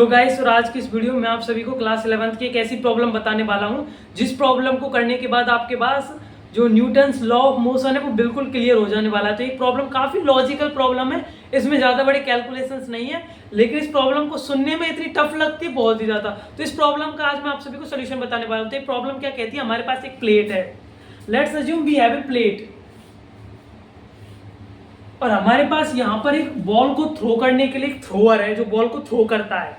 तो गाइस, और आज की इस वीडियो में आप सभी को क्लास 11th की एक ऐसी प्रॉब्लम बताने वाला हूं जिस प्रॉब्लम को करने के बाद आपके पास जो न्यूटन्स लॉ ऑफ मोशन है वो बिल्कुल क्लियर हो जाने वाला है। तो ये प्रॉब्लम काफ़ी लॉजिकल प्रॉब्लम है, इसमें ज़्यादा बड़े कैलकुलेशंस नहीं है, लेकिन इस प्रॉब्लम को सुनने में इतनी टफ लगती है, बहुत ही ज़्यादा। तो इस प्रॉब्लम का आज मैं आप सभी को सोल्यूशन बताने वाला हूँ। तो ये प्रॉब्लम क्या कहती है, हमारे पास एक प्लेट है, let's assume we have a plate, और हमारे पास यहाँ पर एक बॉल को थ्रो करने के लिए एक थ्रोअर है जो बॉल को थ्रो करता है।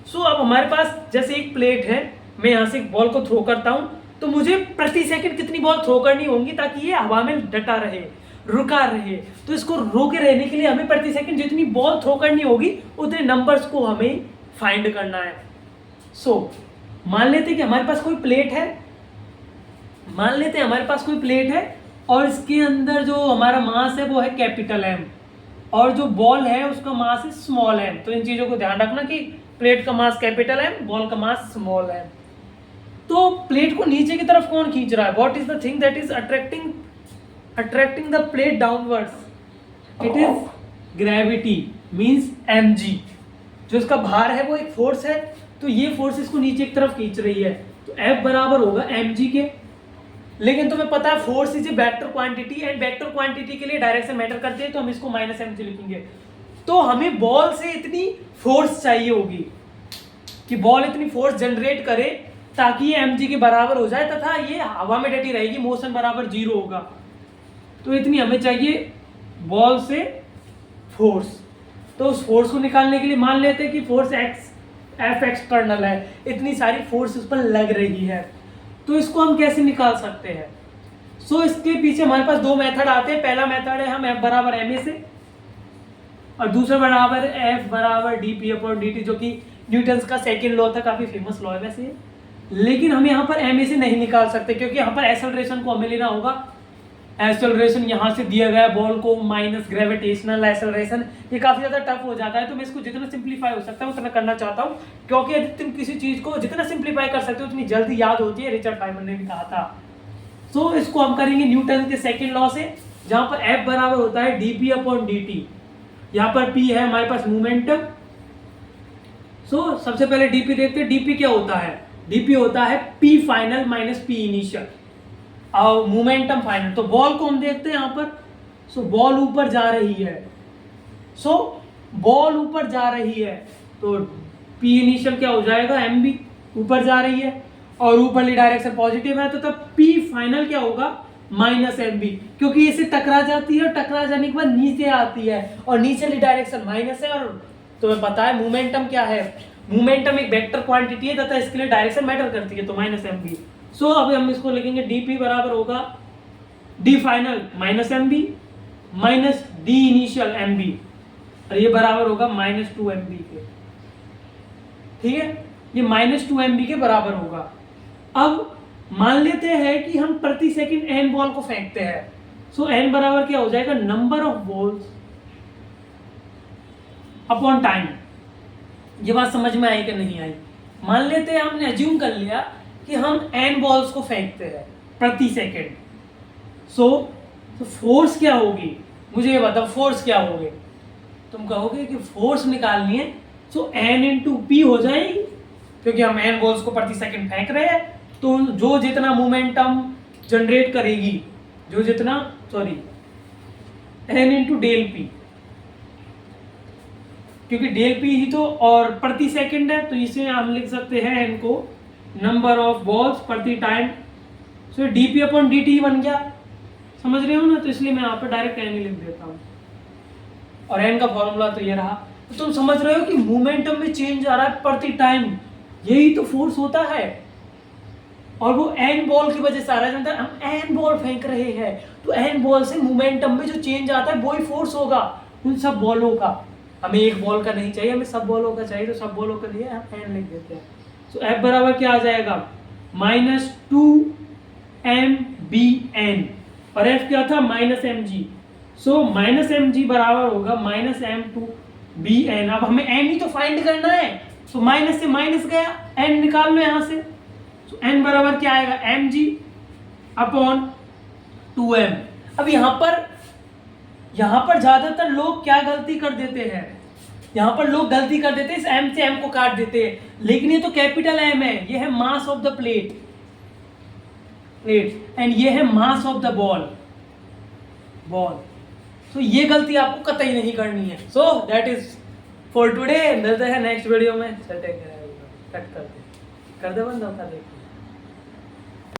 अब हमारे पास जैसे एक प्लेट है, मैं यहाँ से एक बॉल को थ्रो करता हूँ, तो मुझे प्रति सेकंड कितनी बॉल थ्रो करनी होंगी ताकि ये हवा में डटा रहे, रुका रहे। तो इसको रोके रहने के लिए हमें प्रति सेकंड जितनी बॉल थ्रो करनी होगी उतने नंबर्स को हमें फाइंड करना है। मान लेते हैं कि हमारे पास कोई प्लेट है, और इसके अंदर जो हमारा मास है वो है कैपिटल एम, और जो बॉल है उसका मास है स्मॉल एम। तो इन चीजों को ध्यान रखना कि प्लेट का मास कैपिटल एम, बॉल का मास स्मॉल एम। तो प्लेट को नीचे की तरफ कौन खींच रहा है? What is the thing that is attracting the plate downwards? It is gravity, means mg। जो इसका भार है वो एक फोर्स है, तो ये फोर्स इसको नीचे की तरफ खींच रही है। तो F बराबर होगा mg के। लेकिन तुम्हें पता है force is a vector quantity, and vector quantity के लिए डायरेक्शन मैटर करती है, तो हम इसको -mg लिखेंगे। तो हमें बॉल से इतनी फोर्स चाहिए होगी कि बॉल इतनी फोर्स जनरेट करे ताकि ये mg के बराबर हो जाए तथा ये हवा में डटी रहेगी, मोशन बराबर 0 होगा। तो इतनी हमें चाहिए बॉल से फोर्स। तो उस फोर्स को निकालने के लिए मान लेते हैं कि फोर्स F एक्सटर्नल है, इतनी सारी फोर्स उस पर लग रही है। तो इसको हम कैसे निकाल सकते हैं? इसके पीछे हमारे पास दो मेथड आते हैं। पहला मेथड है हम F बराबर ma से, और दूसरा बराबर F बराबर dp/dt, जो कि न्यूटन्स का सेकंड लॉ था, काफी फेमस लॉ है वैसे। लेकिन हम यहाँ पर ma से नहीं निकाल सकते, क्योंकि यहाँ पर एक्सेलरेशन को हमें लेना होगा। एक्सेलरेशन यहाँ से दिया गया बॉल को माइनस ग्रेविटेशनल एक्सेलरेशन, ये काफी ज्यादा टफ हो जाता है। तो मैं इसको जितना सिंप्लीफाई हो सकता है उतना करना चाहता हूँ, क्योंकि यदि तुम किसी चीज को जितना सिंप्लीफाई कर सकते हो उतनी जल्दी याद होती है, रिचर्ड फाइमन ने भी कहा था। इसको हम करेंगे न्यूटन के सेकेंड लॉ से, जहां पर F बराबर होता है dp/dt। यहाँ पर P है हमारे पास मोमेंटम। सबसे पहले dp देखते हैं। dp क्या होता है? dp होता है P final minus P initial, और मोमेंटम फाइनल। तो बॉल को हम देखते हैं यहाँ पर। बॉल ऊपर जा रही है, बॉल ऊपर जा रही है, तो P इनिशियल क्या हो जाएगा? mb, ऊपर जा रही है और ऊपरली डायरेक्शन पॉजिटिव है, तो तब P फाइनल क्या होगा? -mb, क्योंकि इसे टकरा जाती है और टकरा जाने के बाद नीचे आती है, और नीचे डायरेक्शन माइनस है। और तुम्हें पता है मोमेंटम क्या है? मोमेंटम एक वेक्टर क्वांटिटी है तथा इसके लिए डायरेक्शन मैटर करती है, तो -mb। अब हम इसको लिखेंगे dp बराबर होगा d final -mb minus d initial mb, और ये बराबर होगा -2mb के। ठीक है, ये -2mb के बराबर होगा। अब मान लेते हैं कि हम प्रति सेकंड n बॉल को फेंकते हैं। n बराबर क्या हो जाएगा? Number of balls upon time. ये बात समझ में आई कि नहीं आई? मान लेते हैं, हमने अज्यूम कर लिया कि हम n बॉल्स को फेंकते हैं प्रति सेकंड। फोर्स क्या होगी? मुझे ये बताओ, फोर्स क्या होगी? तुम कहोगे कि फोर्स निकालनी है, n इंटू पी हो जाएगी, क्योंकि हम n बॉल्स को प्रति सेकंड फेंक रहे हैं। तो जो जितना मोमेंटम जनरेट करेगी, n इंटू डेल पी, क्योंकि डेल पी ही तो और प्रति सेकंड है, तो इसे हम लिख सकते हैं n को नंबर ऑफ बॉल्स प्रति टाइम। dp/dt बन गया, समझ रहे हो ना? तो इसलिए मैं यहाँ पे डायरेक्ट n ही लिख देता हूँ, और n का फॉर्मूला तो ये रहा। तो तुम समझ रहे हो कि मोमेंटम में चेंज आ रहा है प्रति टाइम, यही तो फोर्स होता है, और वो n बॉल की वजह से आ रहा है। हम n बॉल फेंक रहे हैं, तो n बॉल से मोमेंटम में जो चेंज आता है वही फोर्स होगा उन सब बॉलों का। हमें एक बॉल का नहीं चाहिए, हमें सब बॉलों का चाहिए, तो सब बॉलों के लिए हम n लिख देते हैं। F बराबर क्या आ जाएगा? -2mbn, और F क्या था? -mg। -mg बराबर होगा -m2bn। अब हमें n ही तो फाइंड करना है, माइनस से माइनस गया, n निकाल लो यहाँ से। n बराबर क्या आएगा? mg/2m। अब यहाँ पर ज्यादातर लोग क्या गलती कर देते हैं? यहाँ पर लोग गलती कर देते हैं, इस एम से एम को काट देते हैं, लेकिन ये तो कैपिटल एम है, ये है mass of the plate and ये है मास ऑफ द बॉल। तो ये गलती आपको कतई नहीं करनी है। So that is for today. मिलते हैं नेक्स्ट वीडियो में। कट कर दे बंद, देखो।